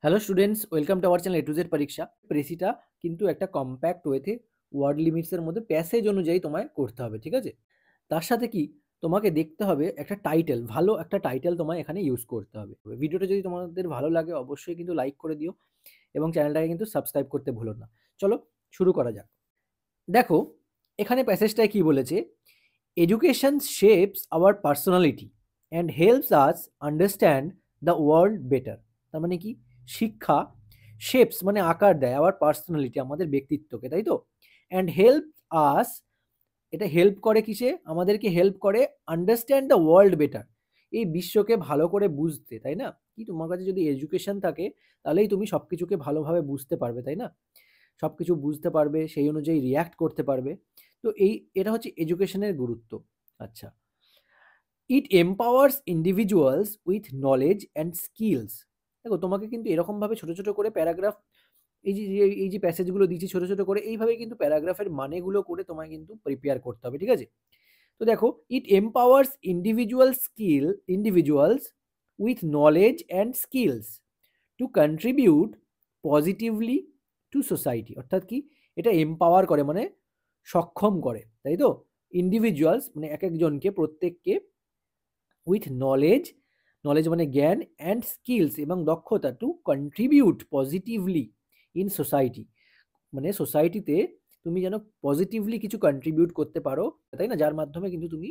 Hello students, welcome to our channel A to Z পরীক্ষা। প্রেসিটা কিন্তু একটা কম্প্যাক্ট ওয়েতে ওয়ার্ড লিমিটসের মধ্যে প্যাসেজ অনুযায়ী তোমায় করতে হবে, ঠিক আছে? তার সাথে কি তোমাকে দেখতে হবে একটা টাইটেল, ভালো একটা টাইটেল তোমায় এখানে ইউজ করতে হবে। ভিডিওটা যদি তোমাদের ভালো লাগে অবশ্যই কিন্তু লাইক করে দিও এবং চ্যানেলটাকে কিন্তু সাবস্ক্রাইব করতে ভুলো না। চলো শুরু করা যাক। দেখো এখানে প্যাসেজটায় কি বলেছে, education shapes hour personality and helps us understand the world better. তার মানে কি, শিক্ষা শেপস মানে আকার দেয় আওয়ার পার্সোনালিটি আমাদের ব্যক্তিত্বকে, তাই তো? অ্যান্ড হেল্প আস, এটা হেল্প করে কিসে, আমাদেরকে হেল্প করে আন্ডারস্ট্যান্ড দ্য ওয়ার্ল্ড বেটার, এই বিশ্বকে ভালো করে বুঝতে, তাই না? কি তোমার কাছে যদি এডুকেশন থাকে তাহলেই তুমি সব কিছুকে ভালোভাবে বুঝতে পারবে, তাই না? সব কিছু বুঝতে পারবে, সেই অনুযায়ী রিয়্যাক্ট করতে পারবে। তো এটা হচ্ছে এডুকেশনের গুরুত্ব। আচ্ছা, ইট empowers individuals with knowledge and skills. দেখো তোমাকে কিন্তু এরকমভাবে ছোট ছোট করে প্যারাগ্রাফ, এই যে প্যাসেজগুলো দিচ্ছি ছোট ছোট করে, এইভাবে কিন্তু প্যারাগ্রাফের মানেগুলো করে তোমায় কিন্তু প্রিপেয়ার করতে হবে, ঠিক আছে? তো দেখো, ইট empowers individuals with knowledge and skills two contribute positively two society. অর্থাৎ কি, এটা এম্পাওয়ার করে মানে সক্ষম করে, তাই তো? ইন্ডিভিজুয়ালস মানে এক একজনকে, প্রত্যেককে, উইথ নলেজ, নলেজ মানে জ্ঞান, অ্যান্ড স্কিলস এবং দক্ষতা, two contribute positively in society, মানে সোসাইটিতে তুমি যেন পজিটিভলি কিছু কন্ট্রিবিউট করতে পারো, তাই না? যার মাধ্যমে কিন্তু তুমি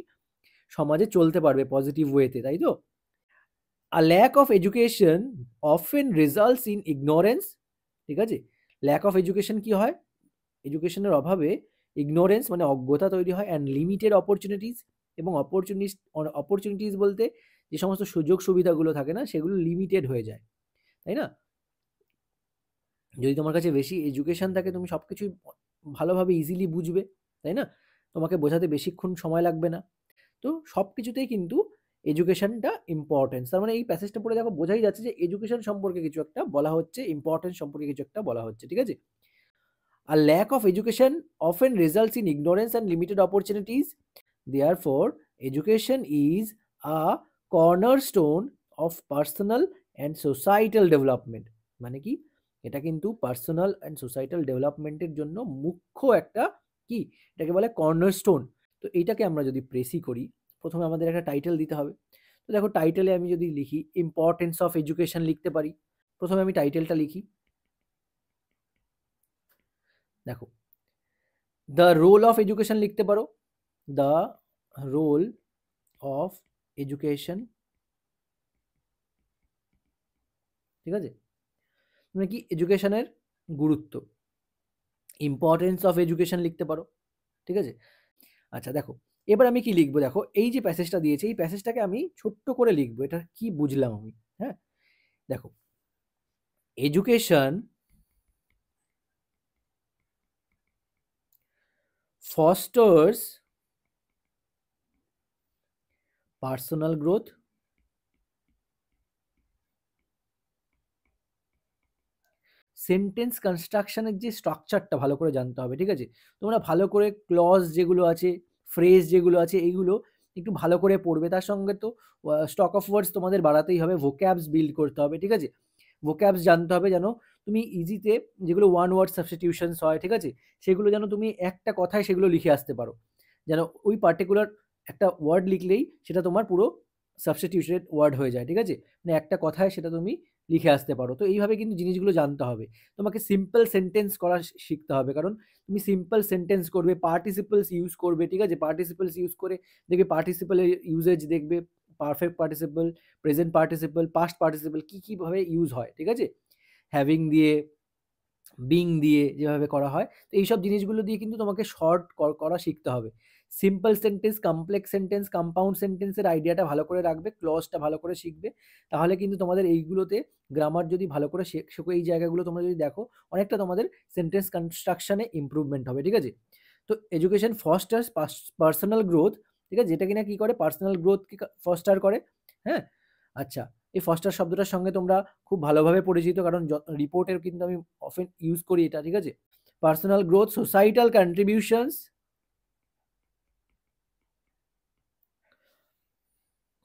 সমাজে চলতে পারবে পজিটিভ ওয়েতে, তাই তো? A lack of education often results in ignorance. ঠিক আছে, ল্যাক অফ এডুকেশন কি হয়, এডুকেশনের অভাবে ইগনোরেন্স মানে অজ্ঞতা তৈরি হয়, অ্যান্ড লিমিটেড অপরচুনিটিস, এবং অপরচুনিটিস বলতে যে সমস্ত সুযোগ সুবিধাগুলো থাকে না, সেগুলো লিমিটেড হয়ে যায়, তাই না? যদি তোমার কাছে বেশি এডুকেশন থাকে তুমি সব কিছুই ভালোভাবে ইজিলি বুঝবে, তাই না? তোমাকে বোঝাতে বেশিক্ষণ সময় লাগবে না। তো সব কিছুতেই কিন্তু এডুকেশনটা ইম্পর্টেন্স। তার মানে এই প্যাসেজটা পড়ে দেখো বোঝাই যাচ্ছে যে এডুকেশন সম্পর্কে কিছু একটা বলা হচ্ছে, ইম্পর্টেন্স সম্পর্কে কিছু একটা বলা হচ্ছে, ঠিক আছে? A lack of education often results in ignorance and limited opportunities. Therefore, education is a cornerstone of personal and societal development. মানে কি, এটা কিন্তু পার্সোনাল অ্যান্ড সোসাইটাল ডেভেলপমেন্টের জন্য মুখ্য একটা, কি এটাকে বলে কর্নারস্টোন। তো এইটাকে আমরা যদি প্রেসি করি, প্রথমে আমাদের একটা টাইটেল দিতে হবে। তো দেখো টাইটেলে আমি যদি লিখি ইম্পর্টেন্স অফ এডুকেশন লিখতে পারি। প্রথমে আমি টাইটেলটা লিখি, দেখো দ্য রোল অফ এডুকেশন লিখতে পারো, দ্য রোল অফ এডুকেশন, ঠিক আছে? মানে কি, এডুকেশনের গুরুত্ব, ইম্পর্টেন্স অফ এডুকেশন লিখতে পারো, ঠিক আছে? আচ্ছা দেখো, এবার আমি কি লিখবো, দেখো এই যে প্যাসেজটা দিয়েছে এই প্যাসেজটাকে আমি ছোট্ট করে লিখবো, এটা কি বুঝলাম আমি। হ্যাঁ, দেখো, education fosters personal growth, sentence কনস্ট্রাকশনের যে স্ট্রাকচারটা ভালো করে জানতে হবে, ঠিক আছে? তোমরা ভালো করে ক্লজ যেগুলো আছে, ফ্রেজ যেগুলো আছে, এইগুলো একটু ভালো করে পড়বে। তার সঙ্গে তো স্টক অফ ওয়ার্ডস তোমাদের বাড়াতেই হবে, ভোক্যাবস বিল্ড করতে হবে, ঠিক আছে? ভোক্যাবস জানতে হবে যেন তুমি ইজিতে, যেগুলো ওয়ান ওয়ার্ড সাবস্টিটিউশনস হয়, ঠিক আছে, সেগুলো যেন তুমি একটা কথায় সেগুলো লিখে আসতে পারো, যেন ওই পার্টিকুলার একটা ওয়ার্ড লিখলেই সেটা তোমার পুরো সাবস্টিটিউটেড ওয়ার্ড হয়ে যায়, ঠিক আছে? মানে একটা কথায় সেটা তুমি লিখে আসতে পারো। তো এইভাবে কিন্তু জিনিসগুলো জানতে হবে। তোমাকে সিম্পল সেন্টেন্স করা শিখতে হবে, কারণ তুমি সিম্পল সেন্টেন্স করবে, পার্টিসিপলস ইউজ করবে, ঠিক আছে? পার্টিসিপলস ইউজ করে দেখবে, পার্টিসিপলের ইউজেজ দেখবে, perfect participle, present participle, past participle কি কিভাবে ইউজ হয়, ঠিক আছে? হ্যাভিং দিয়ে, বিং দিয়ে যেভাবে করা হয়, তো এইসব জিনিসগুলো দিয়ে কিন্তু তোমাকে শর্ট করা শিখতে হবে। Simple sentence, complex sentence, compound সেন্টেন্সের আইডিয়াটা ভালো করে রাখবে, ক্লজটা ভালো করে শিখবে। তাহলে কিন্তু তোমাদের এইগুলোতে গ্রামার যদি ভালো করে শেখো, এই জায়গাগুলো তোমরা যদি দেখো, অনেকটা তোমাদের সেন্টেন্স কনস্ট্রাকশনে ইমপ্রুভমেন্ট হবে, ঠিক আছে? তো এডুকেশন ফস্টার্স পার্সোনাল গ্রোথ, ঠিক আছে, যেটা কিনা কি করে, পার্সোনাল গ্রোথকে ফস্টার করে। হ্যাঁ, আচ্ছা, এই ফস্টার শব্দটার সঙ্গে তোমরা খুব ভালোভাবে পরিচিত, কারণ রিপোর্টের কিন্তু আমি অফেন ইউজ করি এটা, ঠিক আছে? Personal growth, societal contributions,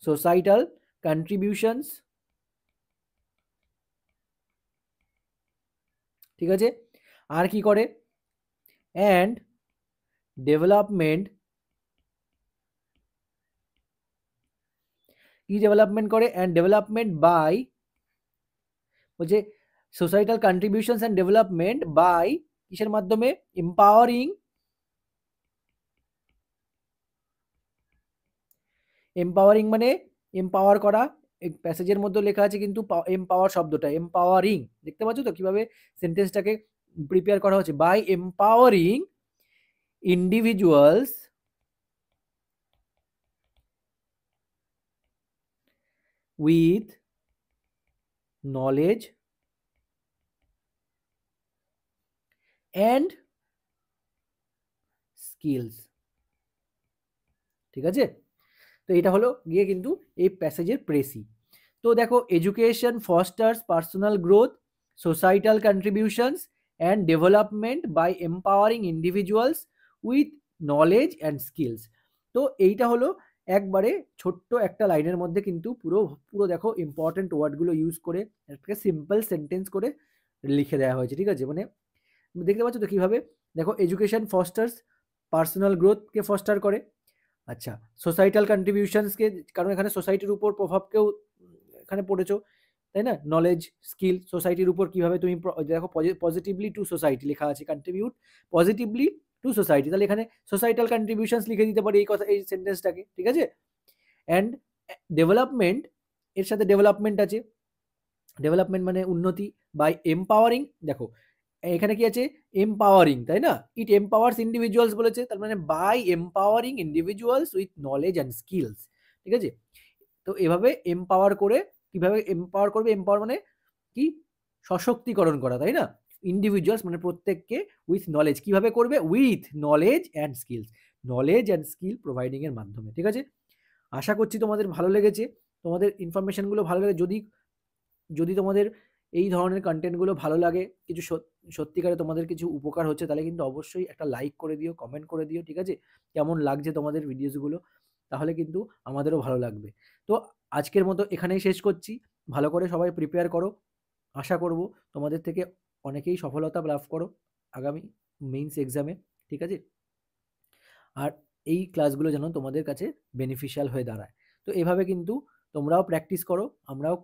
societal contributions, ঠিক আছে? আর কি করে? অ্যান্ড ডেভেলপমেন্ট, কি ডেভেলপমেন্ট করে? অ্যান্ড ডেভেলপমেন্ট বাই, বলছে societal contributions and development by কিসের মাধ্যমে? এম্পাওয়ারিং, এম্পাওয়ারিং মানে এম্পাওয়ার করা। এই প্যাসেজের মধ্যে লেখা আছে কিন্তু এম্পাওয়ার শব্দটা, এম্পাওয়ারিং, দেখতে পাচ্ছ তো কিভাবে সেন্টেন্সটাকে প্রিপেয়ার করা হচ্ছে? By empowering individuals with knowledge and skills. ঠিক আছে? তো এটা হলো গিয়ে কিন্তু এই প্যাসেজের প্রেসি। তো দেখো, education fosters personal growth, societal contributions and development by empowering individuals with knowledge and skills. তো এইটা হলো একবারে ছোট্ট একটা লাইনের মধ্যে কিন্তু পুরো পুরো দেখো ইম্পর্টেন্ট ওয়ার্ডগুলো ইউজ করে একটা সিম্পল সেন্টেন্স করে লিখে দেওয়া হয়েছে। ঠিক আছে? মানে দেখতে পাচ্ছ তো কিভাবে? দেখো, এডুকেশন ফস্টার্স পার্সোনাল গ্রোথকে ফস্টার করে। আচ্ছা, সোসাইটাল কন্ট্রিবিউশনসকে, কারণ এখানে সোসাইটির উপর প্রভাবকেও এখানে পড়েছো, তাই না? নলেজ, স্কিল, সোসাইটির উপর কিভাবে তুমি দেখো পজিটিভলি টু সোসাইটি লেখা আছে, কন্ট্রিবিউট পজিটিভলি টু সোসাইটি, তাহলে এখানে সোসাইটাল কন্ট্রিবিউশনস লিখে দিতে পারি এই কথা, এই সেন্টেন্সটাকে। ঠিক আছে? অ্যান্ড ডেভেলপমেন্ট, এর সাথে ডেভেলপমেন্ট আছে, ডেভেলপমেন্ট মানে উন্নতি, বাই এম্পাওয়ারিং, দেখো এখানে কি আছে? এম্পাওয়ারিং, তাই না? ইট এম্পাওয়ার্স ইন্ডিভিজুয়ালস বলেছে, তার মানে by empowering individuals with knowledge and skills. ঠিক আছে? তো এভাবে এম্পাওয়ার করে, কিভাবে এম্পাওয়ার করবে? এম্পাওয়ার মানে কি? সশক্তিকরণ করা, তাই না? ইন্ডিভিজুয়ালস মানে প্রত্যেককে, উইথ নলেজ, কিভাবে করবে? With knowledge and skills, knowledge and skill providing এর মাধ্যমে। ঠিক আছে? আশা করছি তোমাদের ভালো লেগেছে, তোমাদের ইনফরমেশনগুলো ভালো লাগে। যদি যদি তোমাদের এই ধরনের কন্টেন্টগুলো ভালো লাগে, কিছু সত্যিকারে তোমাদের কিছু উপকার হচ্ছে, তাহলে কিন্তু অবশ্যই একটা লাইক করে দিও, কমেন্ট করে দিও। ঠিক আছে? কেমন লাগছে তোমাদের ভিডিওসগুলো, তাহলে কিন্তু আমাদেরও ভালো লাগবে। তো আজকের মতো এখানেই শেষ করছি। ভালো করে সবাই প্রিপেয়ার করো। আশা করব তোমাদের থেকে অনেকেই সফলতা লাভ করো আগামী মেইনস এক্সামে। ঠিক আছে? আর এই ক্লাসগুলো যেন তোমাদের কাছে বেনিফিশিয়াল হয়ে দাঁড়ায়। তো এভাবে কিন্তু তোমরাও প্র্যাকটিস করো, আমরাও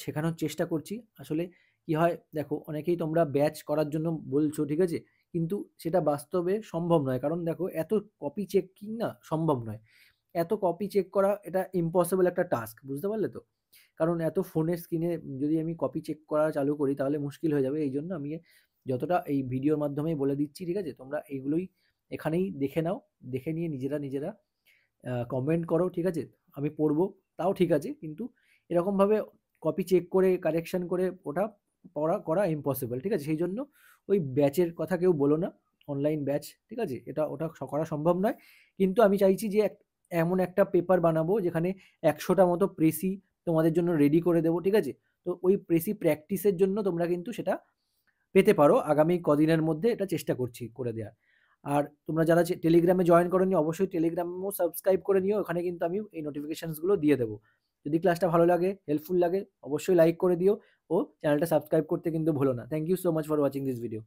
শেখানোর চেষ্টা করছি। আসলে কি হয় দেখো, অনেকেই তোমরা ব্যাচ করার জন্য বলছো, ঠিক আছে? কিন্তু সেটা বাস্তবে সম্ভব নয়। কারণ দেখো, এত কপি চেকিং না সম্ভব নয়। এত কপি চেক করা এটা ইম্পসিবল একটা টাস্ক, বুঝতে পারলে তো? কারণ এত ফোনের স্ক্রিনে যদি আমি কপি চেক করা চালু করি তাহলে মুশকিল হয়ে যাবে। এইজন্য আমি যতটা এই ভিডিওর মাধ্যমেই বলে দিচ্ছি, ঠিক আছে? তোমরা এইগুলোই এখানেই দেখে নাও। দেখে নিয়ে নিজেরা কমেন্ট করো, ঠিক আছে? আমি পড়বো, তাও ঠিক আছে। কিন্তু এরকমভাবে কপি চেক করে কারেকশন করে ওটা করা ইম্পসিবল, ঠিক আছে? সেই জন্য ওই ব্যাচের কথা কেউ বলো না, অনলাইন ব্যাচ, ঠিক আছে? ওটা করা সম্ভব নয়। কিন্তু আমি চাইছি যে এমন একটা পেপার বানাবো যেখানে ১০০টা মতো প্রেসি তোমাদের জন্য রেডি করে দেবো, ঠিক আছে? তো ওই প্রেসি প্র্যাকটিসের জন্য তোমরা কিন্তু সেটা পেতে পারো আগামী কদিনের মধ্যে, এটা চেষ্টা করছি করে দেওয়ার। আর তোমরা যারা টেলিগ্রামে জয়েন করোনি, অবশ্যই টেলিগ্রামেও সাবস্ক্রাইব করে নিও। ওখানে কিন্তু আমি এই নোটিফিকেশনসগুলো দিয়ে দেবো। যদি ক্লাসটা ভালো লাগে, হেল্পফুল লাগে, অবশ্যই লাইক করে দিও ও চ্যানেলটা সাবস্ক্রাইব করতে কিন্তু ভুলো না। Thank you so much for watching this video.